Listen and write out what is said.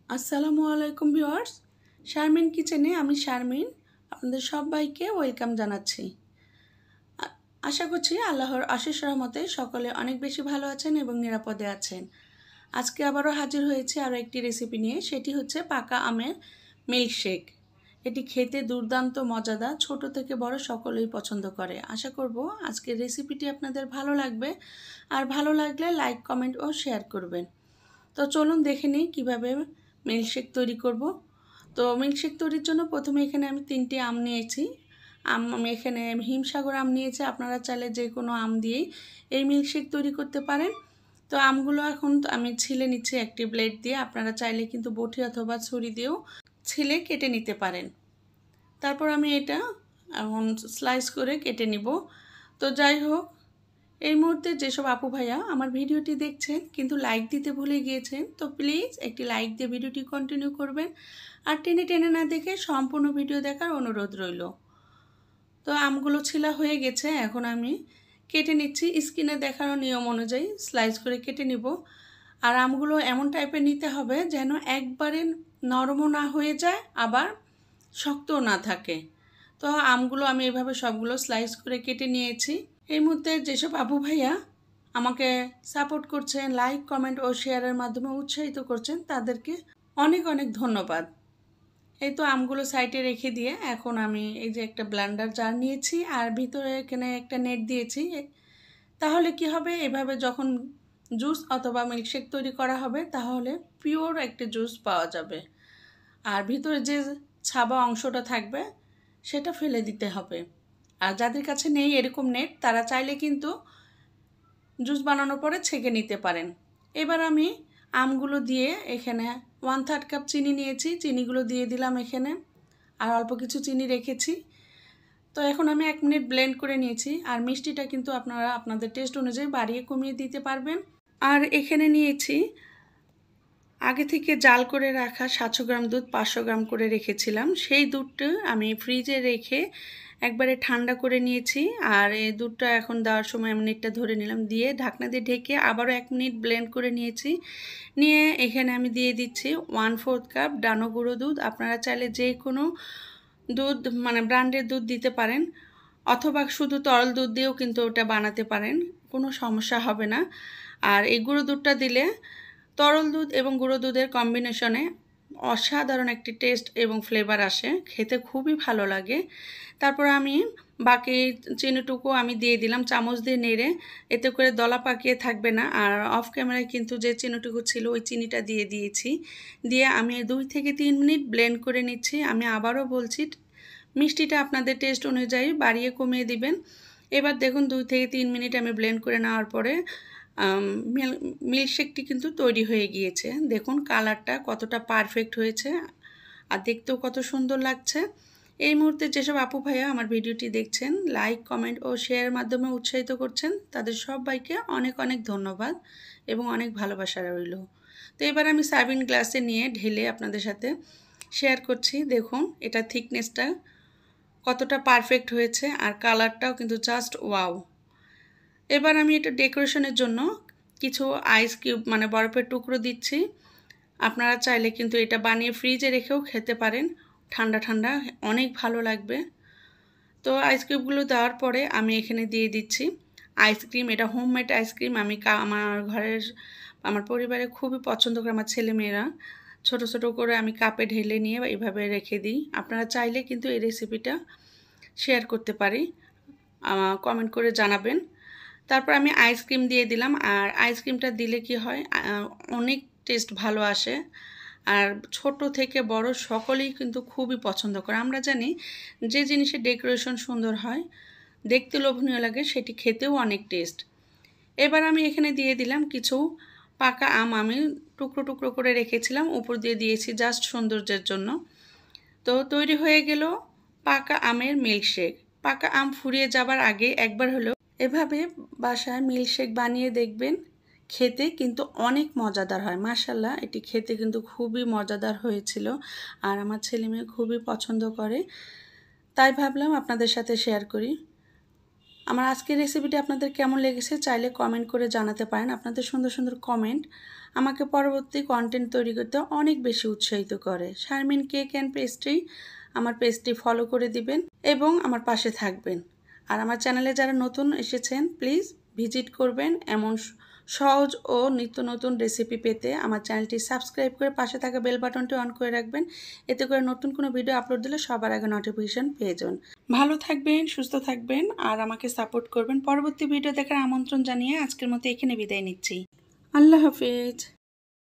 আসসালামু আলাইকুম ভিউয়ার্স, শারমিন কিচেনে আমি শারমিন আপনাদের সবাইকে ওয়েলকাম জানাচ্ছি। আশা করছি আল্লাহর অশেষ রহমতে সকলে অনেক বেশি ভালো আছেন এবং নিরাপদে আছেন। আজকে আবারও হাজির হয়েছে আরও একটি রেসিপি নিয়ে, সেটি হচ্ছে পাকা আমের মিল্কশেক। এটি খেতে দুর্দান্ত মজাদার, ছোট থেকে বড় সকলেই পছন্দ করে। আশা করব আজকের রেসিপিটি আপনাদের ভালো লাগবে, আর ভালো লাগলে লাইক, কমেন্ট ও শেয়ার করবেন। তো চলুন দেখে নিই কীভাবে মিল্কশেক তৈরি করব। তো মিল্কশেক তৈরির জন্য প্রথমে এখানে আমি 3টি আম নিয়েছি। আমি এখানে হিমসাগর আম নিয়েছি, আপনারা চাইলে যে কোনো আম দিয়েই এই মিল্কশেক তৈরি করতে পারেন। তো আমগুলো এখন আমি ছিলে নিচ্ছি একটি ব্লেড দিয়ে, আপনারা চাইলে কিন্তু বটি অথবা ছুরি দিয়েও ছিলে কেটে নিতে পারেন। তারপর আমি এটা এখন স্লাইস করে কেটে নিব। তো যাই হোক, এই মুহূর্তে যেসব আপু ভাইয়া আমার ভিডিওটি দেখছেন কিন্তু লাইক দিতে ভুলে গিয়েছেন, তো প্লিজ একটি লাইক দিয়ে ভিডিওটি কন্টিনিউ করবেন, আর টেনে টেনে না দেখে সম্পূর্ণ ভিডিও দেখার অনুরোধ রইল। তো আমগুলো ছিলা হয়ে গেছে, এখন আমি কেটে নিচ্ছি স্ক্রিনে দেখানো নিয়ম অনুযায়ী স্লাইস করে কেটে নিব। আর আমগুলো এমন টাইপের নিতে হবে যেন একবারে নরমও না হয়ে যায়, আবার শক্তও না থাকে। তো আমগুলো আমি এভাবে সবগুলো স্লাইস করে কেটে নিয়েছি। এই মুহূর্তে যেসব আপু ভাইয়া আমাকে সাপোর্ট করছেন, লাইক, কমেন্ট ও শেয়ারের মাধ্যমে উৎসাহিত করছেন, তাদেরকে অনেক অনেক ধন্যবাদ। এই তো আমগুলো সাইডে রেখে দিয়ে এখন আমি এই যে একটা ব্লেন্ডার জার নিয়েছি, আর ভিতরে এখানে একটা নেট দিয়েছি। তাহলে কি হবে, এভাবে যখন জুস অথবা মিল্কশেক তৈরি করা হবে তাহলে পিওর একটা জুস পাওয়া যাবে। আর ভিতরে যে ছাবা অংশটা থাকবে সেটা ফেলে দিতে হবে। আর যাদের কাছে নেই এরকম নেট, তারা চাইলে কিন্তু জুস বানানোর পরে ছেঁকে নিতে পারেন। এবার আমি আমগুলো দিয়ে এখানে 1/3 কাপ চিনি নিয়েছি, চিনিগুলো দিয়ে দিলাম এখানে, আর অল্প কিছু চিনি রেখেছি। তো এখন আমি 1 মিনিট ব্লেন্ড করে নিয়েছি। আর মিষ্টিটা কিন্তু আপনারা আপনাদের টেস্ট অনুযায়ী বাড়িয়ে কমিয়ে দিতে পারবেন। আর এখানে নিয়েছি আগে থেকে জাল করে রাখা 700 গ্রাম দুধ, 500 গ্রাম করে রেখেছিলাম। সেই দুধটা আমি ফ্রিজে রেখে একবারে ঠান্ডা করে নিয়েছি। আর এই দুধটা এখন দেওয়ার সময় আমি নেটটা ধরে নিলাম, দিয়ে ঢাকনা দিয়ে ঢেকে আবারও 1 মিনিট ব্লেন্ড করে নিয়েছি। নিয়ে এখানে আমি দিয়ে দিচ্ছি 1/4 কাপ ডানো গুঁড়ো দুধ। আপনারা চাইলে যে কোনো দুধ মানে ব্র্যান্ডের দুধ দিতে পারেন, অথবা শুধু তরল দুধ দিয়েও কিন্তু ওটা বানাতে পারেন, কোনো সমস্যা হবে না। আর এই গুঁড়ো দুধটা দিলে তরল দুধ এবং গুঁড়ো দুধের কম্বিনেশনে অসাধারণ একটি টেস্ট এবং ফ্লেভার আসে, খেতে খুবই ভালো লাগে। তারপর আমি বাকি চিনিটুকু আমি দিয়ে দিলাম চামচ দিয়ে নেড়ে, এতে করে দলা পাকিয়ে থাকবে না। আর অফ ক্যামেরায় কিন্তু যে চিনিটুকু ছিল ওই চিনিটা দিয়ে দিয়েছি। দিয়ে আমি 2 থেকে 3 মিনিট ব্লেন্ড করে নিচ্ছি। আমি আবারও বলছি, মিষ্টিটা আপনাদের টেস্ট অনুযায়ী বাড়িয়ে কমিয়ে দিবেন। এবার দেখুন 2 থেকে 3 মিনিট আমি ব্লেন্ড করে নেওয়ার পরে মিল্কশেকটি কিন্তু তৈরি হয়ে গিয়েছে। দেখুন কালারটা কতটা পারফেক্ট হয়েছে, আর দেখতেও কত সুন্দর লাগছে। এই মুহূর্তে যেসব আপু ভাইয়া আমার ভিডিওটি দেখছেন, লাইক, কমেন্ট ও শেয়ারের মাধ্যমে উৎসাহিত করছেন, তাদের সবাইকে অনেক অনেক ধন্যবাদ এবং অনেক ভালোবাসা রইল। তো এবার আমি সার্ভিং গ্লাসে নিয়ে ঢেলে আপনাদের সাথে শেয়ার করছি। দেখুন এটা থিকনেসটা কতটা পারফেক্ট হয়েছে, আর কালারটাও কিন্তু জাস্ট ওয়াও। এবার আমি এটা ডেকোরেশনের জন্য কিছু আইস কিউব মানে বরফের টুকরো দিচ্ছি। আপনারা চাইলে কিন্তু এটা বানিয়ে ফ্রিজে রেখেও খেতে পারেন, ঠান্ডা ঠান্ডা অনেক ভালো লাগবে। তো আইস কিউবগুলো দেওয়ার পরে আমি এখানে দিয়ে দিচ্ছি আইসক্রিম। এটা হোমমেড আইসক্রিম। আমি আমার পরিবারে খুবই পছন্দ করে, আমার ছেলেমেয়েরা। ছোট ছোট করে আমি কাপে ঢেলে নিয়ে এইভাবে রেখে দিই। আপনারা চাইলে কিন্তু এই রেসিপিটা শেয়ার করতে পারি, কমেন্ট করে জানাবেন। তারপর আমি আইসক্রিম দিয়ে দিলাম। আর আইসক্রিমটা দিলে কি হয়, অনেক টেস্ট ভালো আসে। আর ছোট থেকে বড় সকলেই কিন্তু খুবই পছন্দ করে। আমরা জানি যে জিনিসের ডেকোরেশন সুন্দর হয়, দেখতে লোভনীয় লাগে, সেটি খেতেও অনেক টেস্ট। এবার আমি এখানে দিয়ে দিলাম কিছু পাকা আম, আমি টুকরো টুকরো করে রেখেছিলাম, উপর দিয়ে দিয়েছি জাস্ট সৌন্দর্যের জন্য। তো তৈরি হয়ে গেল পাকা আমের মিল্কশেক। পাকা আম ফুরিয়ে যাবার আগে একবার হলেও এভাবে বাসায় মিল্কশেক বানিয়ে দেখবেন, খেতে কিন্তু অনেক মজাদার হয়। মাশাআল্লাহ, এটি খেতে কিন্তু খুবই মজাদার হয়েছিল, আর আমার ছেলেমেয়ে খুবই পছন্দ করে, তাই ভাবলাম আপনাদের সাথে শেয়ার করি। আমার আজকের রেসিপিটি আপনাদের কেমন লেগেছে চাইলে কমেন্ট করে জানাতে পারেন। আপনাদের সুন্দর সুন্দর কমেন্ট আমাকে পরবর্তী কন্টেন্ট তৈরি করতে অনেক বেশি উৎসাহিত করে। শারমিন কেক অ্যান্ড পেস্ট্রি আমার পেজটি ফলো করে দিবেন এবং আমার পাশে থাকবেন। আর আমার চ্যানেলে যারা নতুন এসেছেন প্লিজ ভিজিট করবেন। এমন সহজ ও নিত্য নতুন রেসিপি পেতে আমার চ্যানেলটি সাবস্ক্রাইব করে পাশে থাকা বেল বাটনটি অন করে রাখবেন। এতে করে নতুন কোনো ভিডিও আপলোড দিলে সবার আগে নোটিফিকেশন পেয়ে যান। ভালো থাকবেন, সুস্থ থাকবেন আর আমাকে সাপোর্ট করবেন। পরবর্তী ভিডিও দেখার আমন্ত্রণ জানিয়ে আজকের মতো এখানে বিদায় নিচ্ছি। আল্লাহ হাফেজ।